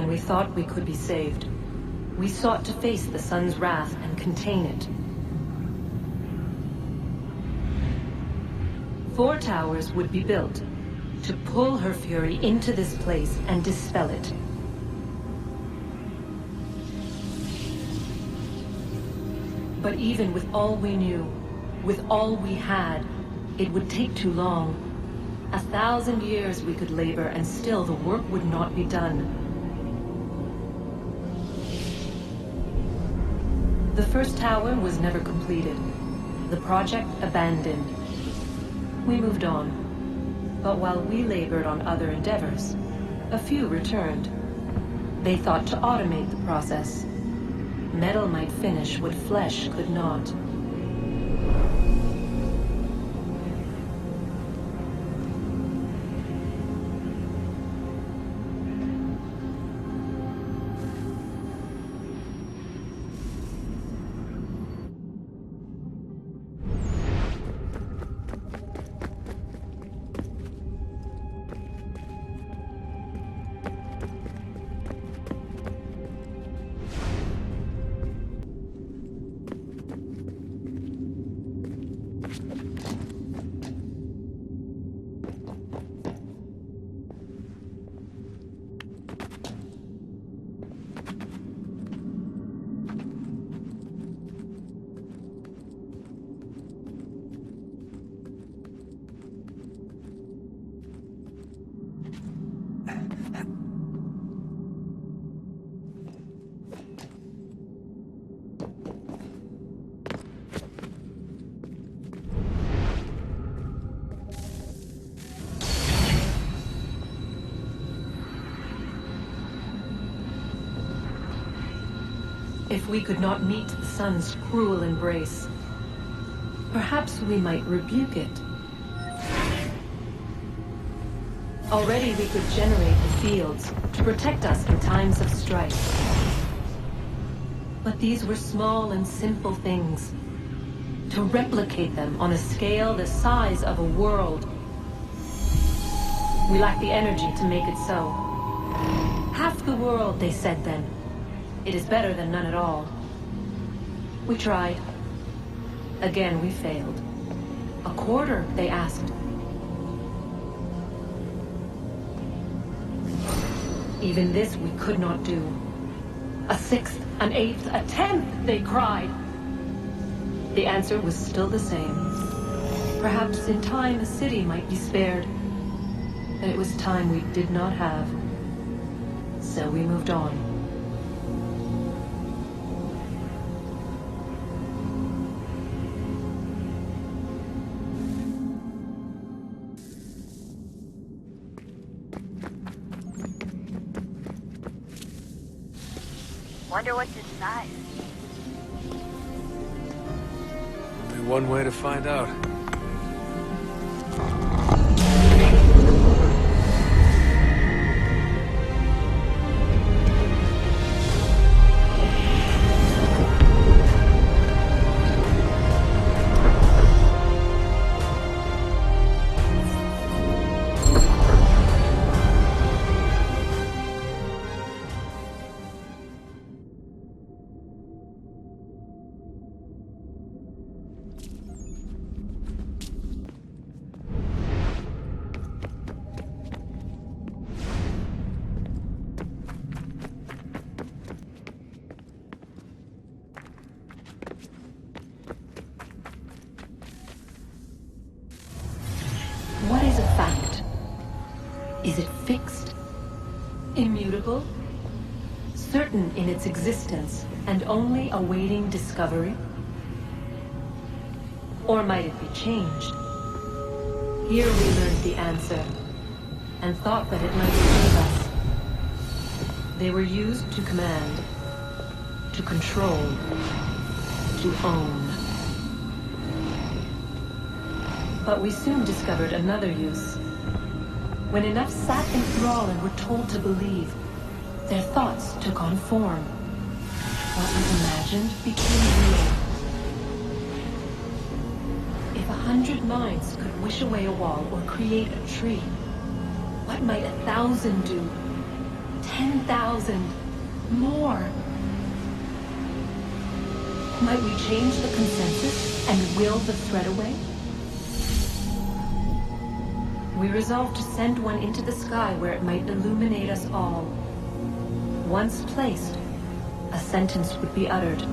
when we thought we could be saved, we sought to face the sun's wrath and contain it. 4 towers would be built to pull her fury into this place and dispel it. But even with all we knew, with all we had, it would take too long. 1,000 years we could labor, and still the work would not be done. The first tower was never completed. The project abandoned. We moved on. But while we labored on other endeavors, a few returned. They thought to automate the process. Metal might finish what flesh could not. If we could not meet the sun's cruel embrace, perhaps we might rebuke it. Already we could generate the fields to protect us in times of strife. But these were small and simple things. To replicate them on a scale the size of a world, we lack the energy to make it so. Half the world, they said then. It is better than none at all. We tried. Again, we failed. A quarter, they asked. Even this we could not do. A sixth, an eighth, a tenth, they cried. The answer was still the same. Perhaps in time a city might be spared. But it was time we did not have. So we moved on. Wonder what's inside. Only one way to find out. What is a fact? Is it fixed? Immutable? Certain in its existence and only awaiting discovery? Or might it be changed? Here we learned the answer, and thought that it might save us. They were used to command, to control, to own. But we soon discovered another use. When enough sat in thrall and were told to believe, their thoughts took on form. What was imagined became real. If 100 minds could wish away a wall or create a tree, what might 1,000 do? 10,000. More. Might we change the consensus and will the threat away? We resolved to send one into the sky where it might illuminate us all. Once placed, a sentence would be uttered.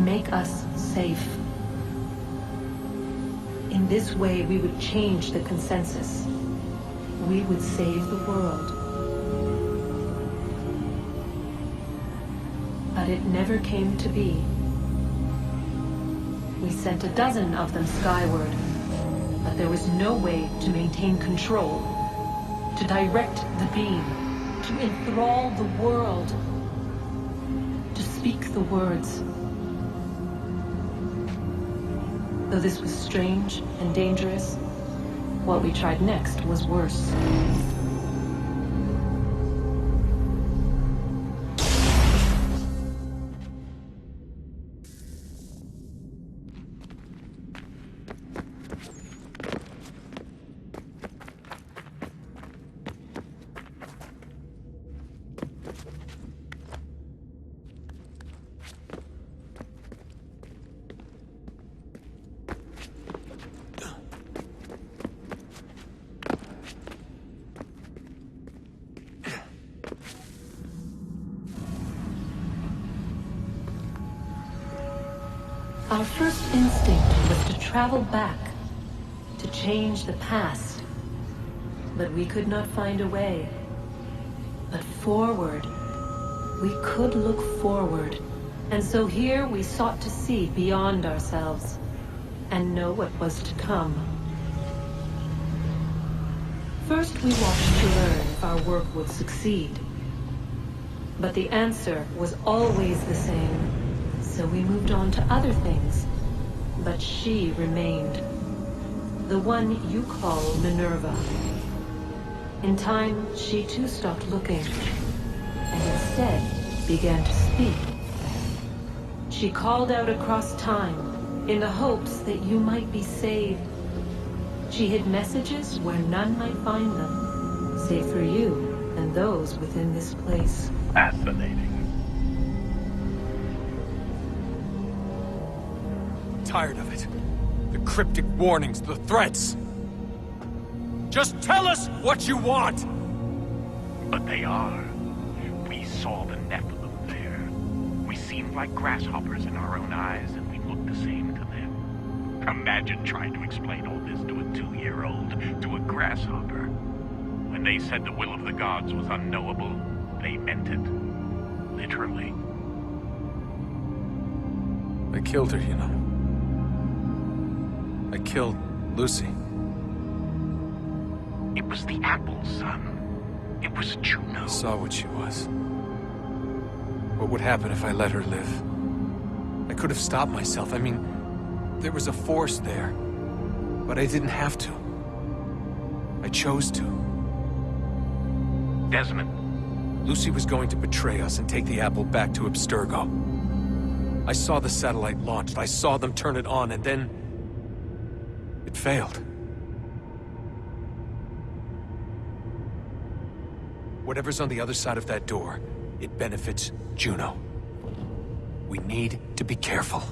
Make us safe. In this way, we would change the consensus. We would save the world. But it never came to be. We sent a dozen of them skyward, but there was no way to maintain control, to direct the beam, to enthrall the world, to speak the words. Though this was strange and dangerous, what we tried next was worse. Our first instinct was to travel back, to change the past. But we could not find a way. But forward, we could look forward. And so here we sought to see beyond ourselves, and know what was to come. First we watched to learn if our work would succeed. But the answer was always the same. So we moved on to other things, but she remained. The one you call Minerva. In time, she too stopped looking, and instead began to speak. She called out across time, in the hopes that you might be saved. She hid messages where none might find them, save for you and those within this place. Fascinating. Tired of it. The cryptic warnings, the threats. Just tell us what you want! But they are. We saw the Nephilim there. We seemed like grasshoppers in our own eyes, and we looked the same to them. Imagine trying to explain all this to a 2-year-old, to a grasshopper. When they said the will of the gods was unknowable, they meant it. Literally. I killed her, you know. I killed Lucy. It was the apple, son. It was Juno. I saw what she was. What would happen if I let her live? I could have stopped myself. I mean, there was a force there. But I didn't have to. I chose to. Desmond. Lucy was going to betray us and take the apple back to Abstergo. I saw the satellite launched. I saw them turn it on, and then it failed. Whatever's on the other side of that door, it benefits Juno. We need to be careful.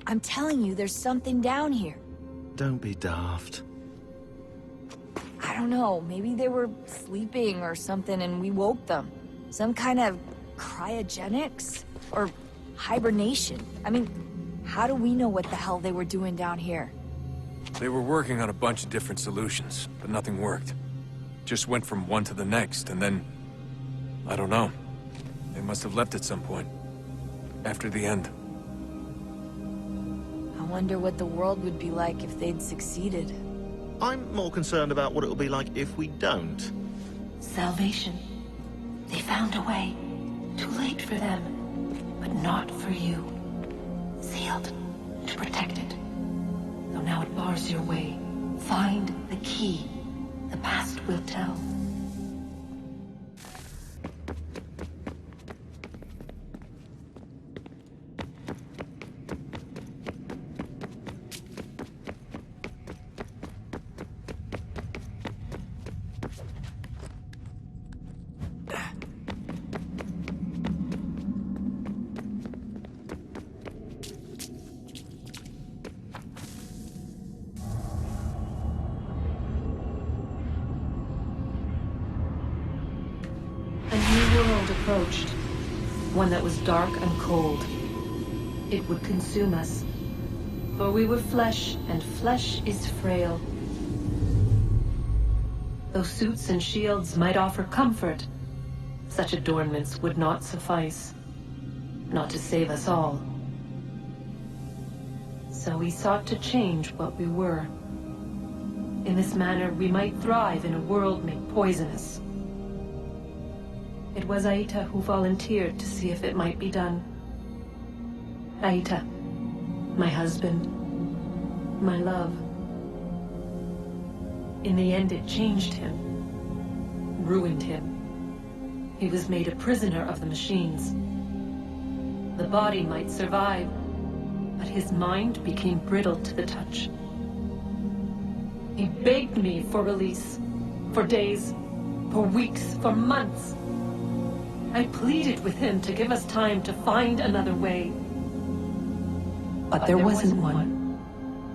I'm telling you, there's something down here. Don't be daft. I don't know, maybe they were sleeping or something and we woke them. Some kind of cryogenics? Or hibernation? I mean, how do we know what the hell they were doing down here? They were working on a bunch of different solutions, but nothing worked. Just went from one to the next, and then... I don't know. They must have left at some point. After the end. I wonder what the world would be like if they'd succeeded. I'm more concerned about what it'll be like if we don't. Salvation. They found a way. Too late for them, but not for you. Sealed to protect it. So now it bars your way. Find the key. The past will tell. Approached. One that was dark and cold. It would consume us. For we were flesh, and flesh is frail. Though suits and shields might offer comfort, such adornments would not suffice. Not to save us all. So we sought to change what we were. In this manner, we might thrive in a world made poisonous. It was Aita who volunteered to see if it might be done. Aita, my husband, my love. In the end, it changed him, ruined him. He was made a prisoner of the machines. The body might survive, but his mind became brittle to the touch. He begged me for release, for days, for weeks, for months. I pleaded with him to give us time to find another way. But there wasn't one.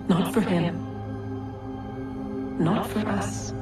Not for him. Not for us.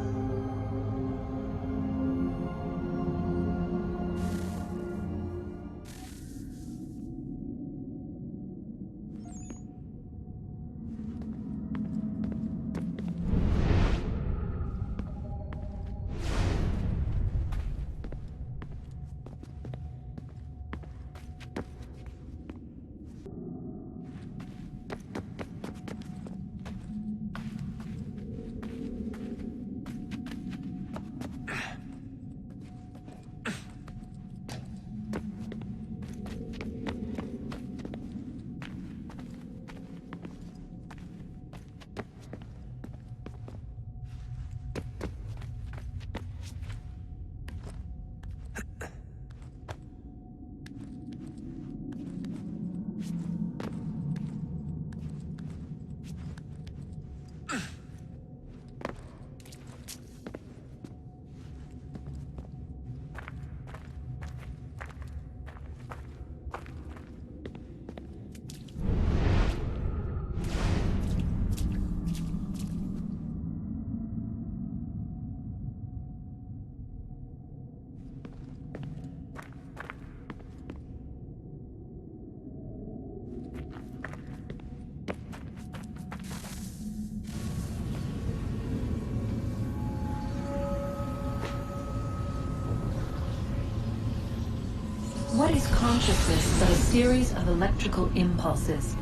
What is consciousness but a series of electrical impulses?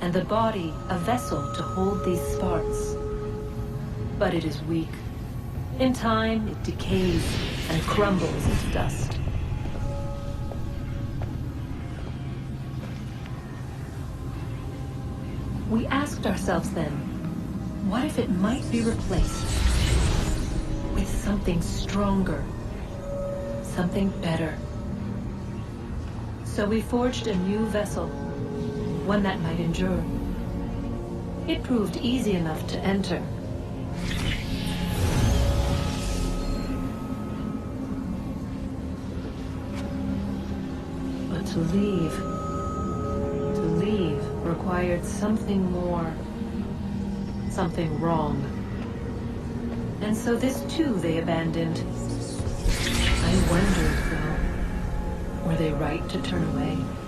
And the body a vessel to hold these sparks. But it is weak. In time, it decays and crumbles into dust. We asked ourselves then, what if it might be replaced with something stronger, something better? So we forged a new vessel, one that might endure. It proved easy enough to enter. But to leave, required something more. Something wrong. And so this too they abandoned. I wondered, though, were they right to turn away?